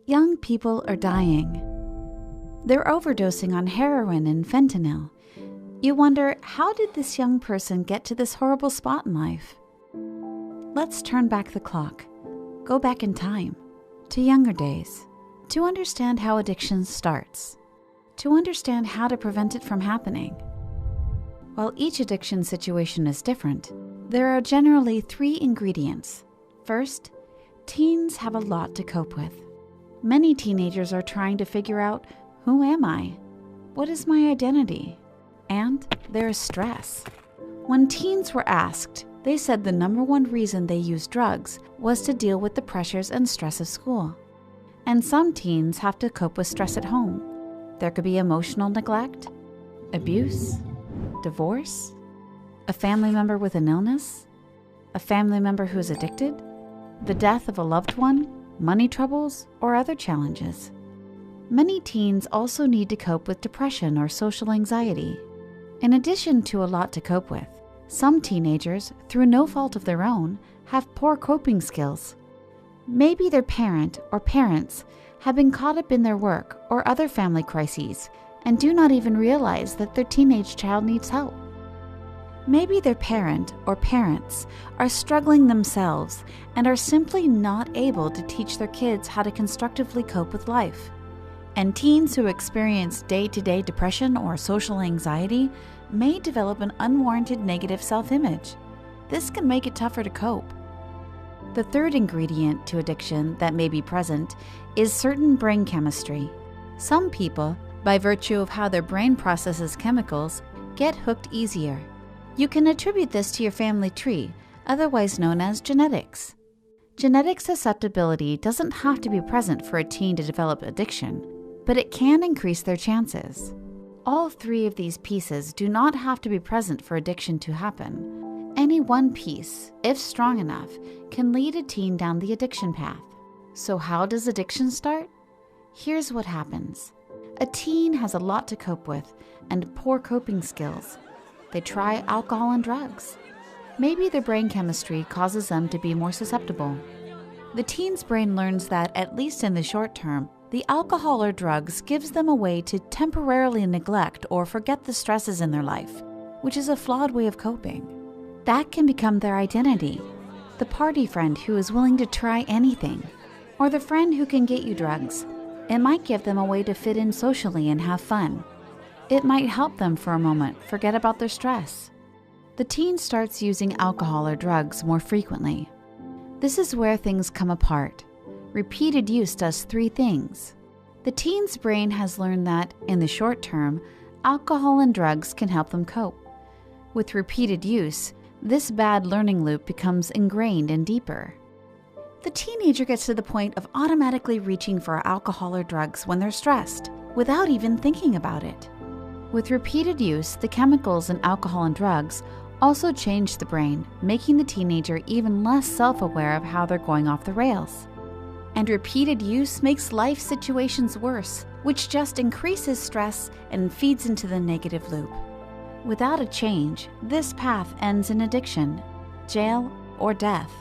Young people are dying. They're overdosing on heroin and fentanyl. You wonder, how did this young person get to this horrible spot in life? Let's turn back the clock. Go back in time, to younger days, to understand how addiction starts, to understand how to prevent it from happening. While each addiction situation is different, there are generally 3 ingredients. First, teens have a lot to cope with. Many teenagers are trying to figure out, who am I? What is my identity? And there is stress. When teens were asked, they said the number one reason they used drugs was to deal with the pressures and stress of school. And some teens have to cope with stress at home. There could be emotional neglect, abuse, divorce, a family member with an illness, a family member who is addicted, the death of a loved one, money troubles, or other challenges. Many teens also need to cope with depression or social anxiety. In addition to a lot to cope with, some teenagers, through no fault of their own, have poor coping skills. Maybe their parent or parents have been caught up in their work or other family crises and do not even realize that their teenage child needs help. Maybe their parent or parents are struggling themselves and are simply not able to teach their kids how to constructively cope with life. And teens who experience day-to-day depression or social anxiety may develop an unwarranted negative self-image. This can make it tougher to cope. The third ingredient to addiction that may be present is certain brain chemistry. Some people, by virtue of how their brain processes chemicals, get hooked easier. You can attribute this to your family tree, otherwise known as genetics. Genetic susceptibility doesn't have to be present for a teen to develop addiction, but it can increase their chances. All 3 of these pieces do not have to be present for addiction to happen. Any one piece, if strong enough, can lead a teen down the addiction path. So how does addiction start? Here's what happens. A teen has a lot to cope with and poor coping skills. They try alcohol and drugs. Maybe their brain chemistry causes them to be more susceptible. The teen's brain learns that, at least in the short term, the alcohol or drugs gives them a way to temporarily neglect or forget the stresses in their life, which is a flawed way of coping. That can become their identity. The party friend who is willing to try anything, or the friend who can get you drugs. It might give them a way to fit in socially and have fun. It might help them for a moment forget about their stress. The teen starts using alcohol or drugs more frequently. This is where things come apart. Repeated use does 3 things. The teen's brain has learned that, in the short term, alcohol and drugs can help them cope. With repeated use, this bad learning loop becomes ingrained and deeper. The teenager gets to the point of automatically reaching for alcohol or drugs when they're stressed, without even thinking about it. With repeated use, the chemicals in alcohol and drugs also change the brain, making the teenager even less self-aware of how they're going off the rails. And repeated use makes life situations worse, which just increases stress and feeds into the negative loop. Without a change, this path ends in addiction, jail, or death.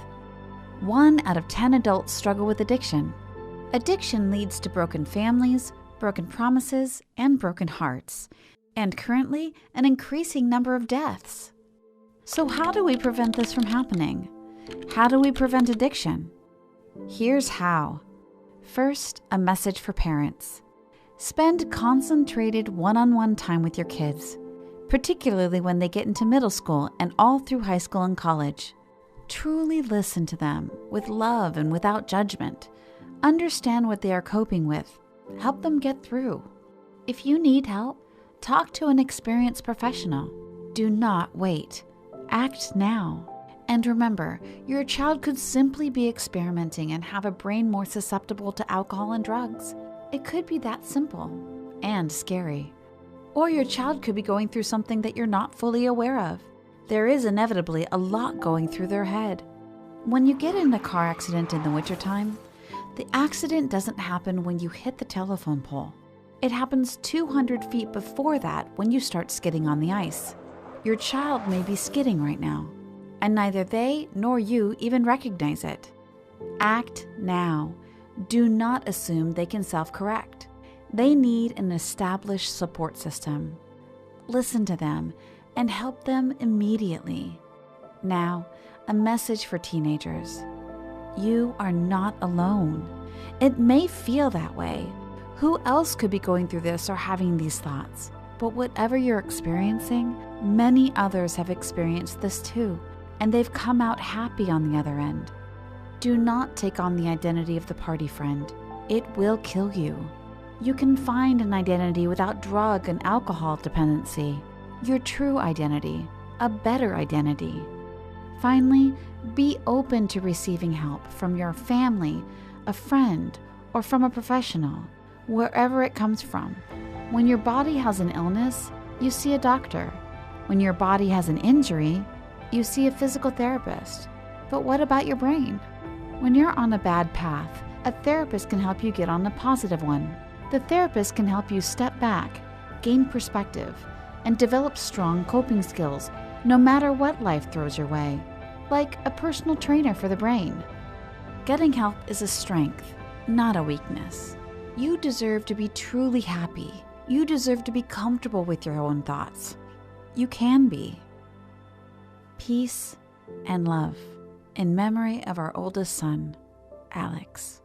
1 out of 10 adults struggle with addiction. Addiction leads to broken families, broken promises, and broken hearts, and currently an increasing number of deaths. So how do we prevent this from happening? How do we prevent addiction? Here's how. First, a message for parents. Spend concentrated one-on-one time with your kids, particularly when they get into middle school and all through high school and college. Truly listen to them with love and without judgment. Understand what they are coping with. Help them get through. If you need help, talk to an experienced professional. Do not wait. Act now. And remember, your child could simply be experimenting and have a brain more susceptible to alcohol and drugs. It could be that simple and scary. Or your child could be going through something that you're not fully aware of. There is inevitably a lot going through their head. When you get in a car accident in the wintertime, the accident doesn't happen when you hit the telephone pole. It happens 200 feet before that when you start skidding on the ice. Your child may be skidding right now, and neither they nor you even recognize it. Act now. Do not assume they can self-correct. They need an established support system. Listen to them and help them immediately. Now, a message for teenagers. You are not alone. It may feel that way. Who else could be going through this or having these thoughts? But whatever you're experiencing, many others have experienced this too, and they've come out happy on the other end. Do not take on the identity of the party friend. It will kill you. You can find an identity without drug and alcohol dependency. Your true identity, a better identity. Finally, be open to receiving help from your family, a friend, or from a professional, wherever it comes from. When your body has an illness, you see a doctor. When your body has an injury, you see a physical therapist. But what about your brain? When you're on a bad path, a therapist can help you get on a positive one. The therapist can help you step back, gain perspective, and develop strong coping skills, no matter what life throws your way, like a personal trainer for the brain. Getting help is a strength, not a weakness. You deserve to be truly happy. You deserve to be comfortable with your own thoughts. You can be. Peace and love in memory of our oldest son, Alex.